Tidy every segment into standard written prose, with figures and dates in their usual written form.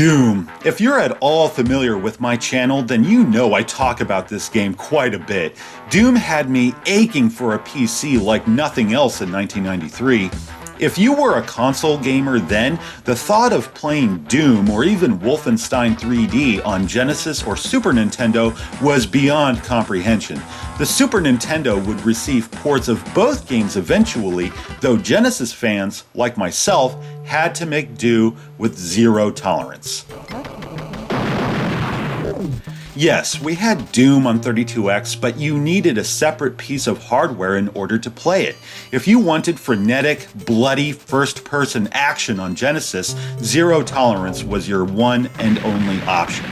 Doom. If you're at all familiar with my channel, then you know I talk about this game quite a bit. Doom had me aching for a PC like nothing else in 1993. If you were a console gamer then, the thought of playing Doom or even Wolfenstein 3D on Genesis or Super Nintendo was beyond comprehension. The Super Nintendo would receive ports of both games eventually, though Genesis fans, like myself, had to make do with zero tolerance. Yes, we had Doom on 32X, but you needed a separate piece of hardware in order to play it. If you wanted frenetic, bloody, first-person action on Genesis, zero tolerance was your one and only option.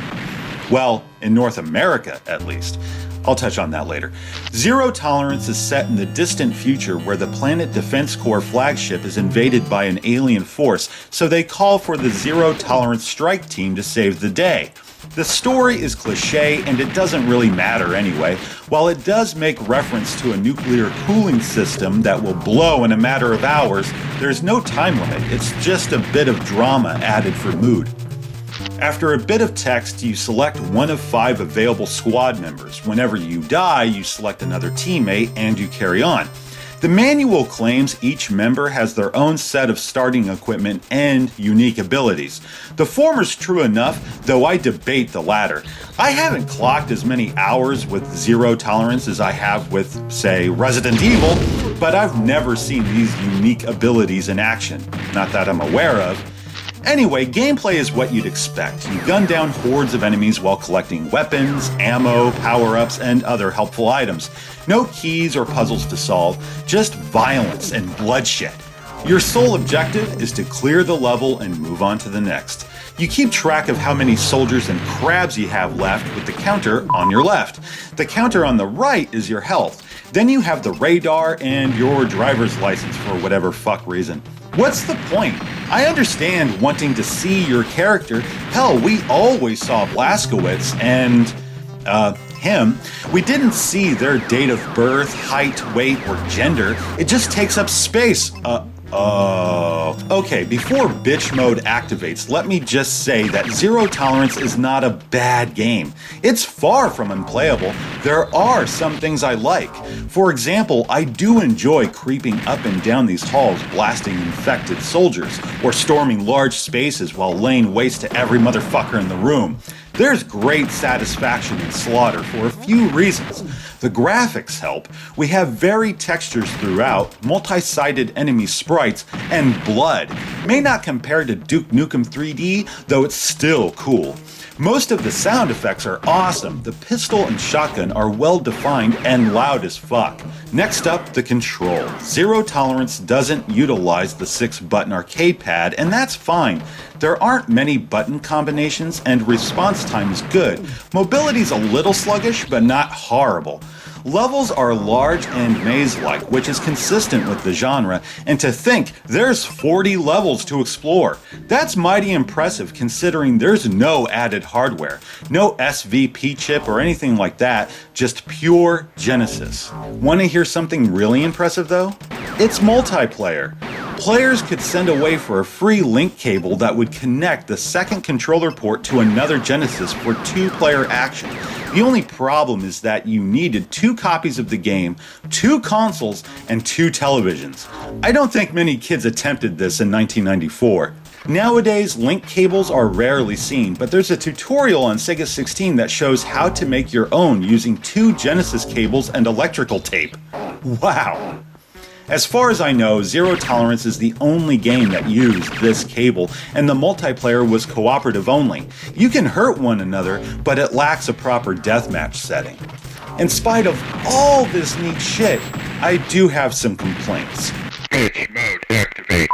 Well, in North America, at least. I'll touch on that later. Zero Tolerance is set in the distant future where the Planet Defense Corps flagship is invaded by an alien force, so they call for the Zero Tolerance strike team to save the day. The story is cliché and it doesn't really matter anyway. While it does make reference to a nuclear cooling system that will blow in a matter of hours, there's no time limit. It's just a bit of drama added for mood. After a bit of text, you select one of 5 available squad members. Whenever you die, you select another teammate and you carry on. The manual claims each member has their own set of starting equipment and unique abilities. The former's true enough, though I debate the latter. I haven't clocked as many hours with zero tolerance as I have with, say, Resident Evil, but I've never seen these unique abilities in action. Not that I'm aware of. Anyway, gameplay is what you'd expect. You gun down hordes of enemies while collecting weapons, ammo, power-ups, and other helpful items. No keys or puzzles to solve, just violence and bloodshed. Your sole objective is to clear the level and move on to the next. You keep track of how many soldiers and crabs you have left with the counter on your left. The counter on the right is your health. Then you have the radar and your driver's license for whatever fuck reason. What's the point? I understand wanting to see your character. Hell, we always saw Blazkowicz and, him. We didn't see their date of birth, height, weight, or gender. It just takes up space. Okay, before bitch mode activates, let me just say that Zero Tolerance is not a bad game. It's far from unplayable. There are some things I like. For example, I do enjoy creeping up and down these halls blasting infected soldiers, or storming large spaces while laying waste to every motherfucker in the room. There's great satisfaction in slaughter for a few reasons. The graphics help. We have varied textures throughout, multi-sided enemy sprites, and blood. May not compare to Duke Nukem 3D, though it's still cool. Most of the sound effects are awesome. The pistol and shotgun are well defined and loud as fuck. Next up, the control. Zero Tolerance doesn't utilize the 6-button arcade pad, and that's fine. There aren't many button combinations and response time is good. Mobility's a little sluggish, but not horrible. Levels are large and maze-like, which is consistent with the genre, and to think there's 40 levels to explore. That's mighty impressive considering there's no added hardware, no SVP chip or anything like that, just pure Genesis. Want to hear something really impressive though? It's multiplayer. Players could send away for a free link cable that would connect the second controller port to another Genesis for 2-player action. The only problem is that you needed 2 copies of the game, 2 consoles, and 2 televisions. I don't think many kids attempted this in 1994. Nowadays, link cables are rarely seen, but there's a tutorial on Sega 16 that shows how to make your own using 2 Genesis cables and electrical tape. Wow! As far as I know, Zero Tolerance is the only game that used this cable, and the multiplayer was cooperative only. You can hurt one another, but it lacks a proper deathmatch setting. In spite of all this neat shit, I do have some complaints. Bitch mode activate.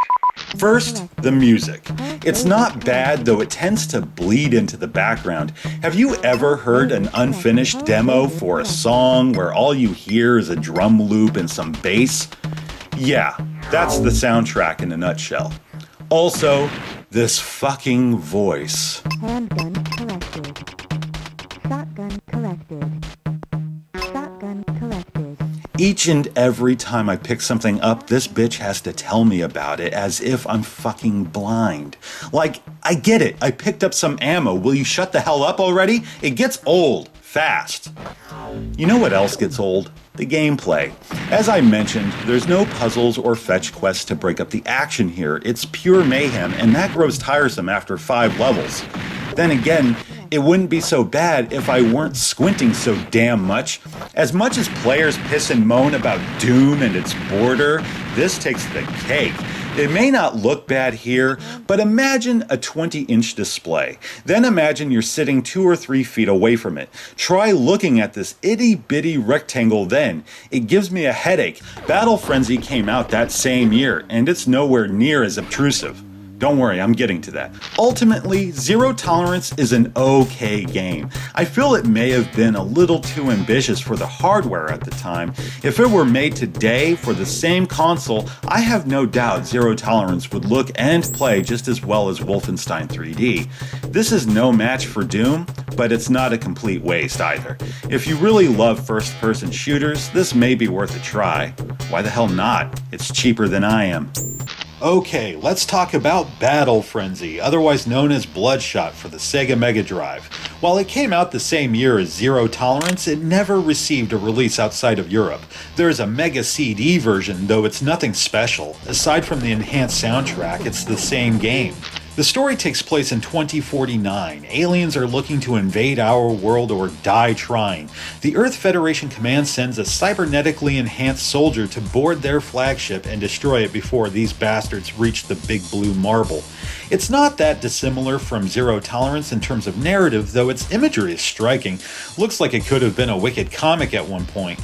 First, the music. It's not bad, though it tends to bleed into the background. Have you ever heard an unfinished demo for a song where all you hear is a drum loop and some bass? Yeah, that's the soundtrack in a nutshell. Also, this fucking voice. Handgun collected. Shotgun collected. Shotgun collected. Each and every time I pick something up, this bitch has to tell me about it as if I'm fucking blind. Like, I get it, I picked up some ammo, will you shut the hell up already? It gets old, fast. You know what else gets old? The gameplay. As I mentioned, there's no puzzles or fetch quests to break up the action here. It's pure mayhem, and that grows tiresome after 5 levels. Then again, it wouldn't be so bad if I weren't squinting so damn much. As much as players piss and moan about Doom and its border, this takes the cake. It may not look bad here, but imagine a 20-inch display. Then imagine you're sitting 2 or 3 feet away from it. Try looking at this itty-bitty rectangle then. It gives me a headache. Battle Frenzy came out that same year, and it's nowhere near as obtrusive. Don't worry, I'm getting to that. Ultimately, Zero Tolerance is an okay game. I feel it may have been a little too ambitious for the hardware at the time. If it were made today for the same console, I have no doubt Zero Tolerance would look and play just as well as Wolfenstein 3D. This is no match for Doom, but it's not a complete waste either. If you really love first-person shooters, this may be worth a try. Why the hell not? It's cheaper than I am. Okay, let's talk about Battle Frenzy, otherwise known as Bloodshot for the Sega Mega Drive. While it came out the same year as Zero Tolerance, it never received a release outside of Europe. There is a Mega CD version, though it's nothing special. Aside from the enhanced soundtrack, it's the same game. The story takes place in 2049. Aliens are looking to invade our world or die trying. The Earth Federation Command sends a cybernetically enhanced soldier to board their flagship and destroy it before these bastards reach the big blue marble. It's not that dissimilar from Zero Tolerance in terms of narrative, though its imagery is striking. Looks like it could have been a wicked comic at one point.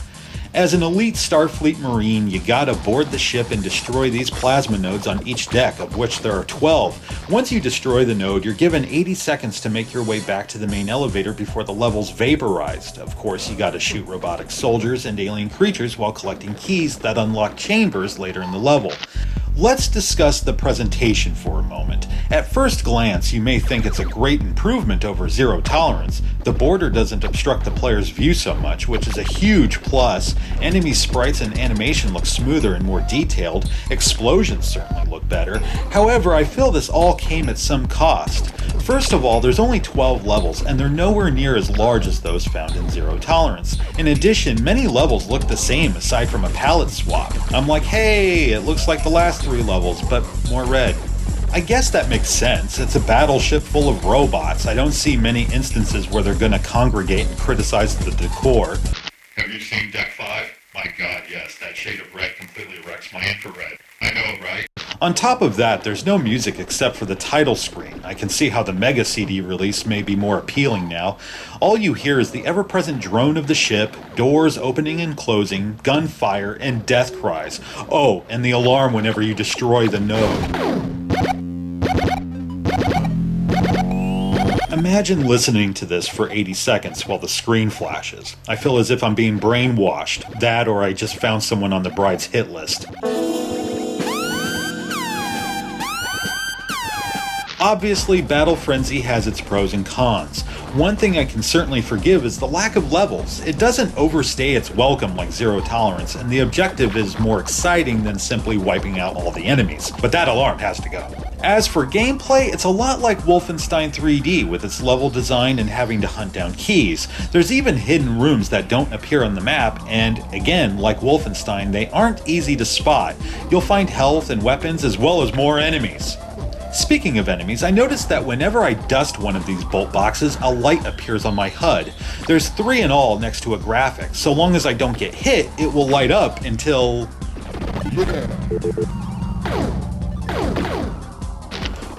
As an elite Starfleet Marine, you gotta board the ship and destroy these plasma nodes on each deck, of which there are 12. Once you destroy the node, you're given 80 seconds to make your way back to the main elevator before the level's vaporized. Of course, you gotta shoot robotic soldiers and alien creatures while collecting keys that unlock chambers later in the level. Let's discuss the presentation for a moment. At first glance, you may think it's a great improvement over Zero Tolerance. The border doesn't obstruct the player's view so much, which is a huge plus. Enemy sprites and animation look smoother and more detailed. Explosions certainly look better. However, I feel this all came at some cost. First of all, there's only 12 levels, and they're nowhere near as large as those found in Zero Tolerance. In addition, many levels look the same aside from a palette swap. I'm like, hey, it looks like the last 3 levels, but more red. I guess that makes sense. It's a battleship full of robots. I don't see many instances where they're gonna congregate and criticize the decor. Have you seen Deck 5? My god, yes, that shade of red completely wrecks my infrared. I know, right? On top of that, there's no music except for the title screen. I can see how the Mega CD release may be more appealing now. All you hear is the ever-present drone of the ship, doors opening and closing, gunfire, and death cries. Oh, and the alarm whenever you destroy the node. Imagine listening to this for 80 seconds while the screen flashes. I feel as if I'm being brainwashed. That or I just found someone on the bride's hit list. Obviously, Battle Frenzy has its pros and cons. One thing I can certainly forgive is the lack of levels. It doesn't overstay its welcome like Zero Tolerance, and the objective is more exciting than simply wiping out all the enemies. But that alarm has to go. As for gameplay, it's a lot like Wolfenstein 3D with its level design and having to hunt down keys. There's even hidden rooms that don't appear on the map, and again, like Wolfenstein, they aren't easy to spot. You'll find health and weapons as well as more enemies. Speaking of enemies, I noticed that whenever I dust one of these bolt boxes, a light appears on my HUD. There's 3 in all next to a graphic. So long as I don't get hit, it will light up until...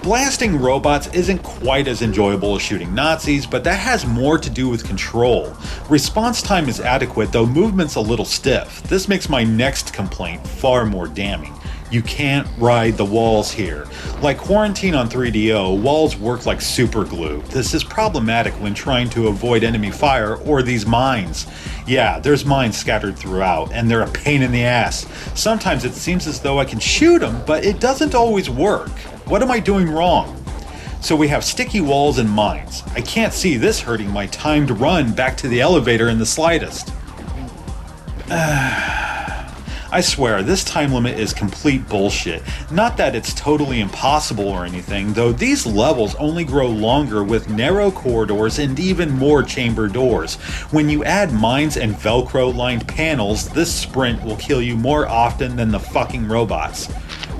Blasting robots isn't quite as enjoyable as shooting Nazis, but that has more to do with control. Response time is adequate, though movement's a little stiff. This makes my next complaint far more damning. You can't ride the walls here. Like Quarantine on 3DO, walls work like super glue. This is problematic when trying to avoid enemy fire or these mines. Yeah, there's mines scattered throughout, and they're a pain in the ass. Sometimes it seems as though I can shoot them, but it doesn't always work. What am I doing wrong? So we have sticky walls and mines. I can't see this hurting my timed run back to the elevator in the slightest. I swear, this time limit is complete bullshit. Not that it's totally impossible or anything, though these levels only grow longer with narrow corridors and even more chamber doors. When you add mines and Velcro-lined panels, this sprint will kill you more often than the fucking robots.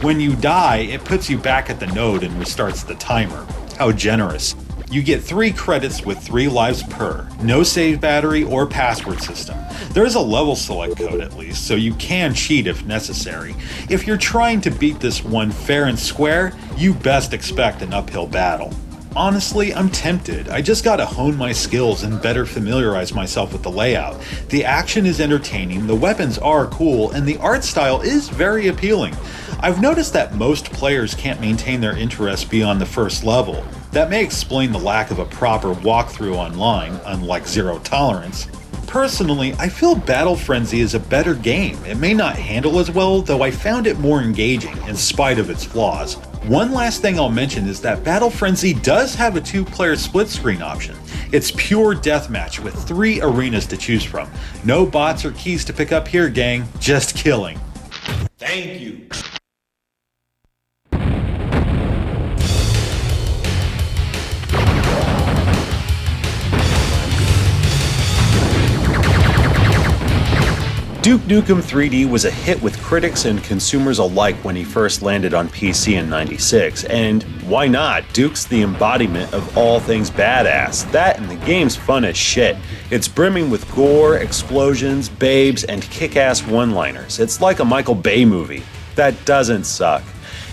When you die, it puts you back at the node and restarts the timer. How generous. You get 3 credits with 3 lives per, no save battery or password system. There is a level select code at least, so you can cheat if necessary. If you're trying to beat this one fair and square, you best expect an uphill battle. Honestly, I'm tempted. I just gotta hone my skills and better familiarize myself with the layout. The action is entertaining, the weapons are cool, and the art style is very appealing. I've noticed that most players can't maintain their interest beyond the first level. That may explain the lack of a proper walkthrough online, unlike Zero Tolerance. Personally, I feel Battle Frenzy is a better game. It may not handle as well, though I found it more engaging, in spite of its flaws. One last thing I'll mention is that Battle Frenzy does have a 2-player split screen option. It's pure deathmatch with 3 arenas to choose from. No bots or keys to pick up here, gang, just killing. Thank you. Duke Nukem 3D was a hit with critics and consumers alike when he first landed on PC in '96, and why not? Duke's the embodiment of all things badass. That and the game's fun as shit. It's brimming with gore, explosions, babes, and kick-ass one-liners. It's like a Michael Bay movie. That doesn't suck.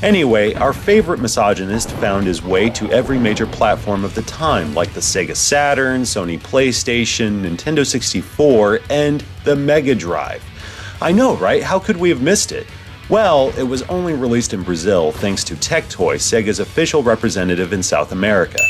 Anyway, our favorite misogynist found his way to every major platform of the time, like the Sega Saturn, Sony PlayStation, Nintendo 64, and the Mega Drive. I know, right? How could we have missed it? Well, it was only released in Brazil thanks to TecToy, Sega's official representative in South America.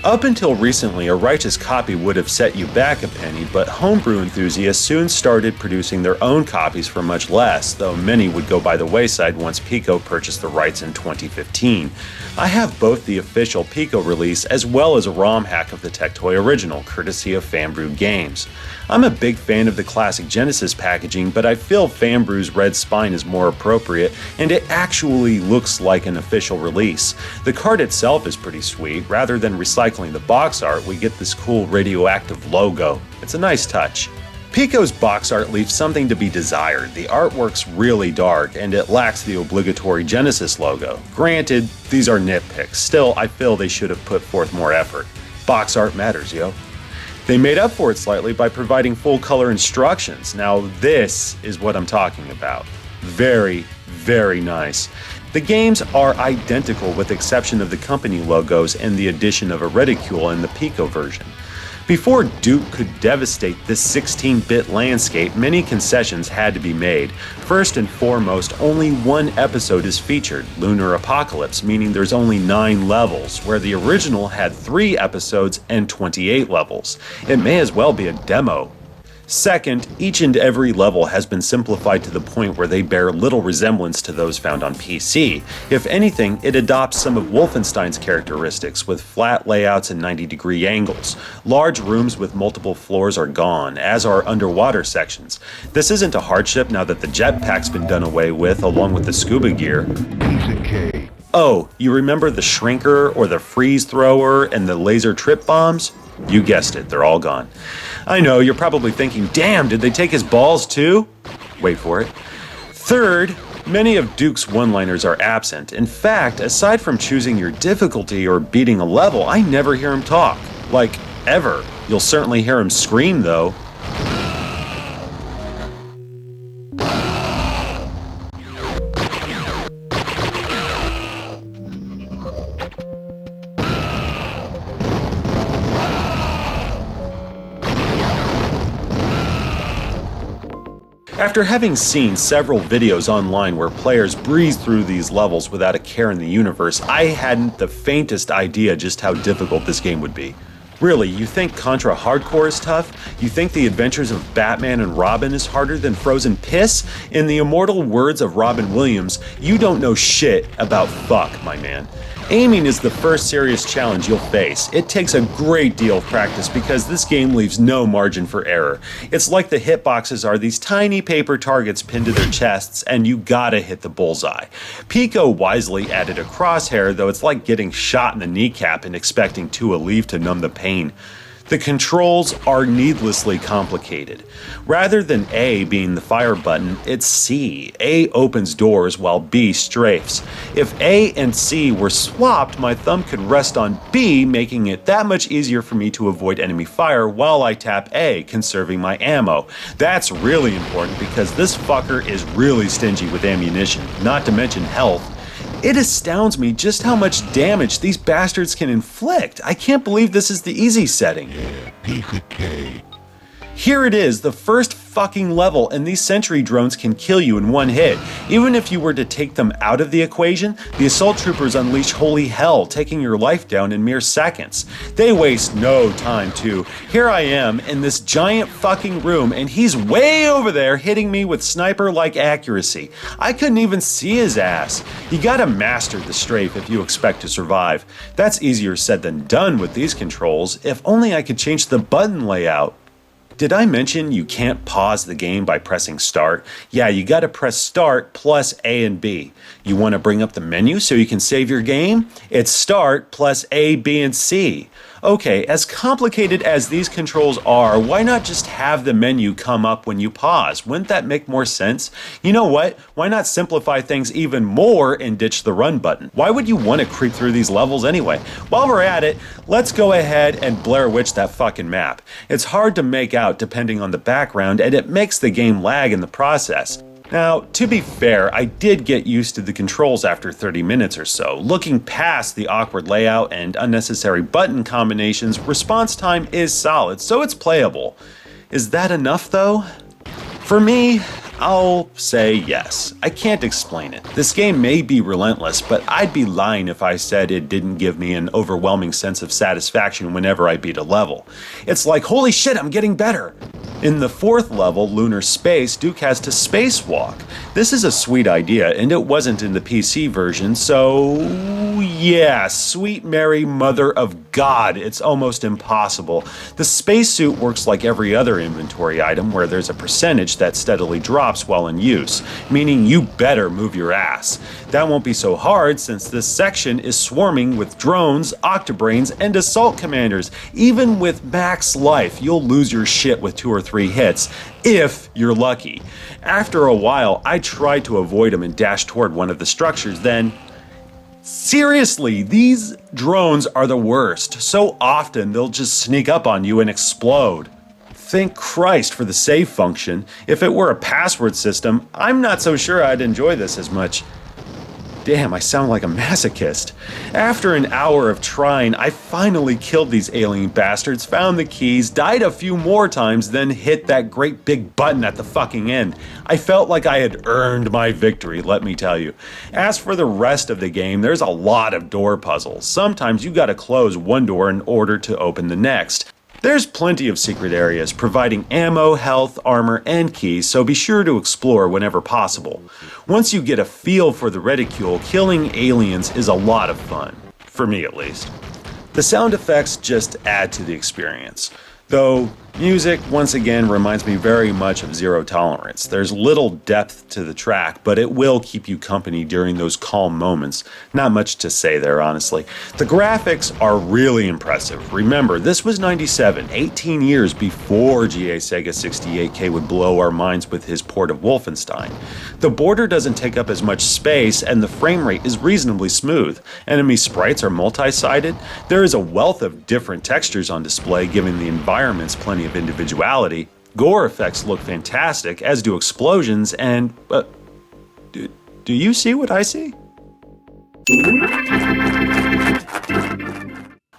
Up until recently, a righteous copy would have set you back a penny, but homebrew enthusiasts soon started producing their own copies for much less, though many would go by the wayside once Pico purchased the rights in 2015. I have both the official Pico release as well as a ROM hack of the TecToy original, courtesy of Fanbrew Games. I'm a big fan of the classic Genesis packaging, but I feel Fanbrew's red spine is more appropriate, and it actually looks like an official release. The card itself is pretty sweet. Rather than recycling the box art, we get this cool radioactive logo. It's a nice touch. Pico's box art leaves something to be desired. The artwork's really dark, and it lacks the obligatory Genesis logo. Granted, these are nitpicks. Still, I feel they should have put forth more effort. Box art matters, yo. They made up for it slightly by providing full-color instructions. Now this is what I'm talking about. Very, very nice. The games are identical with the exception of the company logos and the addition of a reticule in the Pico version. Before Duke could devastate this 16-bit landscape, many concessions had to be made. First and foremost, only one episode is featured, Lunar Apocalypse, meaning there's only 9 levels, where the original had 3 episodes and 28 levels. It may as well be a demo. Second, each and every level has been simplified to the point where they bear little resemblance to those found on PC. If anything, it adopts some of Wolfenstein's characteristics with flat layouts and 90-degree angles. Large rooms with multiple floors are gone, as are underwater sections. This isn't a hardship now that the jetpack's been done away with, along with the scuba gear. Oh, you remember the shrinker or the freeze thrower and the laser trip bombs? You guessed it, they're all gone. I know, you're probably thinking, damn, did they take his balls too? Wait for it. Third, many of Duke's one-liners are absent. In fact, aside from choosing your difficulty or beating a level, I never hear him talk. Like, ever. You'll certainly hear him scream, though. After having seen several videos online where players breeze through these levels without a care in the universe, I hadn't the faintest idea just how difficult this game would be. Really, you think Contra Hardcore is tough? You think the adventures of Batman and Robin is harder than frozen piss? In the immortal words of Robin Williams, you don't know shit about fuck, my man. Aiming is the first serious challenge you'll face. It takes a great deal of practice because this game leaves no margin for error. It's like the hitboxes are these tiny paper targets pinned to their chests, and you gotta hit the bullseye. Pico wisely added a crosshair, though it's like getting shot in the kneecap and expecting Tua leave to numb the pain. The controls are needlessly complicated. Rather than A being the fire button, it's C. A opens doors while B strafes. If A and C were swapped, my thumb could rest on B, making it that much easier for me to avoid enemy fire while I tap A, conserving my ammo. That's really important because this fucker is really stingy with ammunition, not to mention health. It astounds me just how much damage these bastards can inflict. I can't believe this is the easy setting. Piece of cake. Here it is, the first fucking level, and these sentry drones can kill you in one hit. Even if you were to take them out of the equation, the assault troopers unleash holy hell, taking your life down in mere seconds. They waste no time too. Here I am in this giant fucking room, and he's way over there hitting me with sniper-like accuracy. I couldn't even see his ass. You gotta master the strafe if you expect to survive. That's easier said than done with these controls. If only I could change the button layout. Did I mention you can't pause the game by pressing start? Yeah, you gotta press start plus A and B. You wanna bring up the menu so you can save your game? It's start plus A, B, and C. Okay, as complicated as these controls are, why not just have the menu come up when you pause? Wouldn't that make more sense? You know what? Why not simplify things even more and ditch the run button? Why would you want to creep through these levels anyway? While we're at it, let's go ahead and Blair Witch that fucking map. It's hard to make out depending on the background, and it makes the game lag in the process. Now, to be fair, I did get used to the controls after 30 minutes or so. Looking past the awkward layout and unnecessary button combinations, response time is solid, so it's playable. Is that enough though? For me, I'll say yes. I can't explain it. This game may be relentless, but I'd be lying if I said it didn't give me an overwhelming sense of satisfaction whenever I beat a level. It's like, holy shit, I'm getting better! In the fourth level, Lunar Space, Duke has to spacewalk. This is a sweet idea, and it wasn't in the PC version, so yeah, sweet Mary Mother of God, it's almost impossible. The spacesuit works like every other inventory item where there's a percentage that steadily drops while in use, meaning you better move your ass. That won't be so hard since this section is swarming with drones, octobrains, and assault commanders. Even with max life, you'll lose your shit with 2 or 3 hits, if you're lucky. After a while, I tried to avoid them and dash toward one of the structures, then seriously, these drones are the worst. So often they'll just sneak up on you and explode. Thank Christ for the save function. If it were a password system, I'm not so sure I'd enjoy this as much. Damn, I sound like a masochist. After an hour of trying, I finally killed these alien bastards, found the keys, died a few more times, then hit that great big button at the fucking end. I felt like I had earned my victory, let me tell you. As for the rest of the game, there's a lot of door puzzles. Sometimes you gotta close one door in order to open the next. There's plenty of secret areas providing ammo, health, armor, and keys, so be sure to explore whenever possible. Once you get a feel for the reticule, killing aliens is a lot of fun. For me at least. The sound effects just add to the experience. Though music, once again, reminds me very much of Zero Tolerance. There's little depth to the track, but it will keep you company during those calm moments. Not much to say there, honestly. The graphics are really impressive. Remember, this was 97, 18 years before a.k.a. Sega 68K would blow our minds with his port of Wolfenstein. The border doesn't take up as much space, and the frame rate is reasonably smooth. Enemy sprites are multi-sided. There is a wealth of different textures on display, giving the environments plenty of individuality. Gore effects look fantastic, as do explosions, and do you see what I see?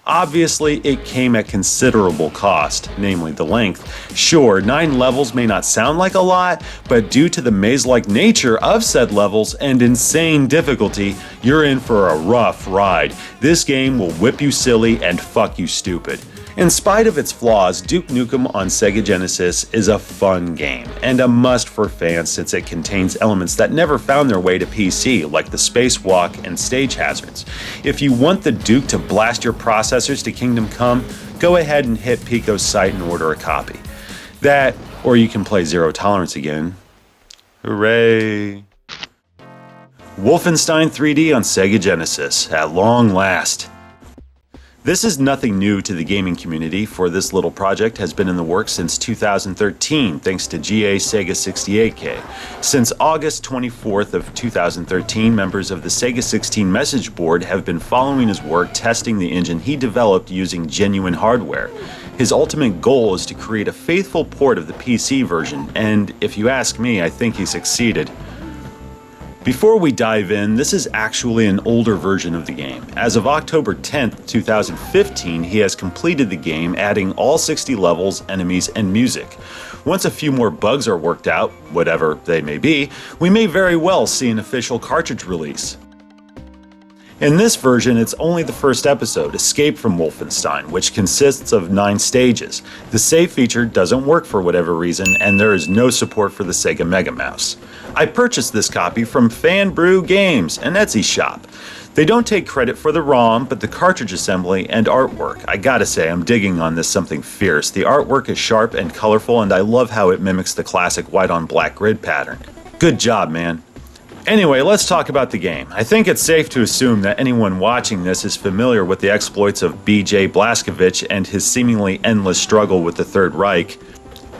Obviously, it came at considerable cost, namely the length. Sure, 9 levels may not sound like a lot, but due to the maze-like nature of said levels and insane difficulty, you're in for a rough ride. This game will whip you silly and fuck you stupid. In spite of its flaws, Duke Nukem on Sega Genesis is a fun game, and a must for fans since it contains elements that never found their way to PC, like the spacewalk and stage hazards. If you want the Duke to blast your processors to Kingdom Come, go ahead and hit Pico's site and order a copy. That, or you can play Zero Tolerance again. Hooray! Wolfenstein 3D on Sega Genesis, at long last. This is nothing new to the gaming community, for this little project has been in the works since 2013 thanks to a.k.a. Sega 68K. Since August 24th of 2013, members of the Sega 16 message board have been following his work testing the engine he developed using genuine hardware. His ultimate goal is to create a faithful port of the PC version, and if you ask me, I think he succeeded. Before we dive in, this is actually an older version of the game. As of October 10th, 2015, he has completed the game, adding all 60 levels, enemies, and music. Once a few more bugs are worked out, whatever they may be, we may very well see an official cartridge release. In this version, it's only the first episode, Escape from Wolfenstein, which consists of 9 stages. The save feature doesn't work for whatever reason, and there is no support for the Sega Mega Mouse. I purchased this copy from Fan Brew Games, an Etsy shop. They don't take credit for the ROM, but the cartridge assembly and artwork. I gotta say, I'm digging on this something fierce. The artwork is sharp and colorful, and I love how it mimics the classic white on black grid pattern. Good job, man. Anyway, let's talk about the game. I think it's safe to assume that anyone watching this is familiar with the exploits of B.J. Blazkowicz and his seemingly endless struggle with the Third Reich.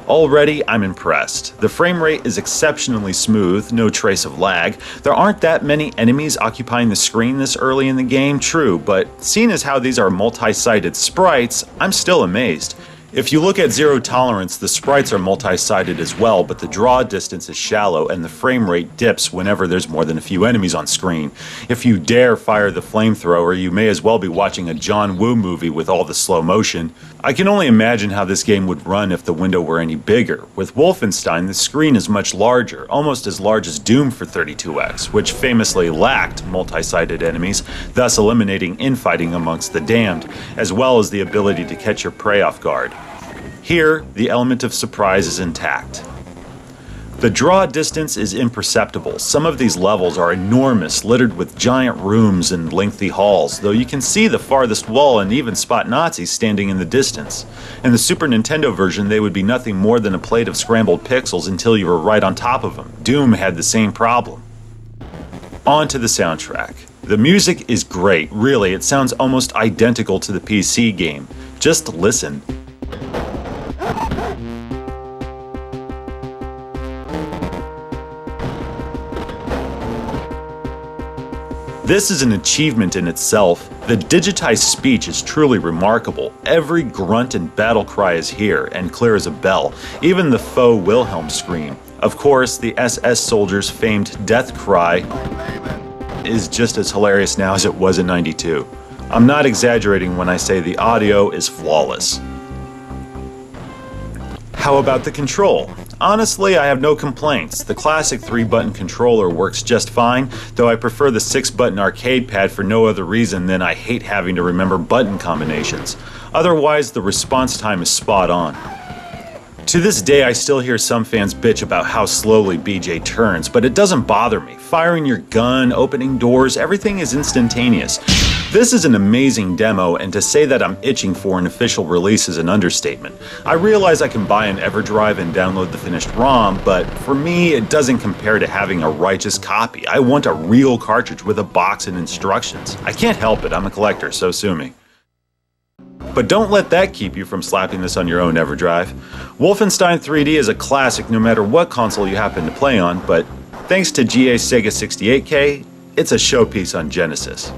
Already, I'm impressed. The frame rate is exceptionally smooth, no trace of lag. There aren't that many enemies occupying the screen this early in the game, true, but seeing as how these are multi-sided sprites, I'm still amazed. If you look at Zero Tolerance, the sprites are multi-sided as well, but the draw distance is shallow and the frame rate dips whenever there's more than a few enemies on screen. If you dare fire the flamethrower, you may as well be watching a John Woo movie with all the slow motion. I can only imagine how this game would run if the window were any bigger. With Wolfenstein, the screen is much larger, almost as large as Doom for 32X, which famously lacked multi-sided enemies, thus eliminating infighting amongst the damned, as well as the ability to catch your prey off guard. Here, the element of surprise is intact. The draw distance is imperceptible. Some of these levels are enormous, littered with giant rooms and lengthy halls, though you can see the farthest wall and even spot Nazis standing in the distance. In the Super Nintendo version, they would be nothing more than a plate of scrambled pixels until you were right on top of them. Doom had the same problem. On to the soundtrack. The music is great, really, it sounds almost identical to the PC game. Just listen. This is an achievement in itself. The digitized speech is truly remarkable. Every grunt and battle cry is here, and clear as a bell, even the faux Wilhelm scream. Of course, the SS soldiers' famed death cry is just as hilarious now as it was in '92. I'm not exaggerating when I say the audio is flawless. How about the control? Honestly, I have no complaints. The classic 3-button controller works just fine, though I prefer the 6-button arcade pad for no other reason than I hate having to remember button combinations. Otherwise, the response time is spot on. To this day, I still hear some fans bitch about how slowly BJ turns, but it doesn't bother me. Firing your gun, opening doors, everything is instantaneous. This is an amazing demo, and to say that I'm itching for an official release is an understatement. I realize I can buy an EverDrive and download the finished ROM, but for me, it doesn't compare to having a righteous copy. I want a real cartridge with a box and instructions. I can't help it, I'm a collector, so sue me. But don't let that keep you from slapping this on your own EverDrive. Wolfenstein 3D is a classic no matter what console you happen to play on, but thanks to a.k.a. Sega 68K, it's a showpiece on Genesis.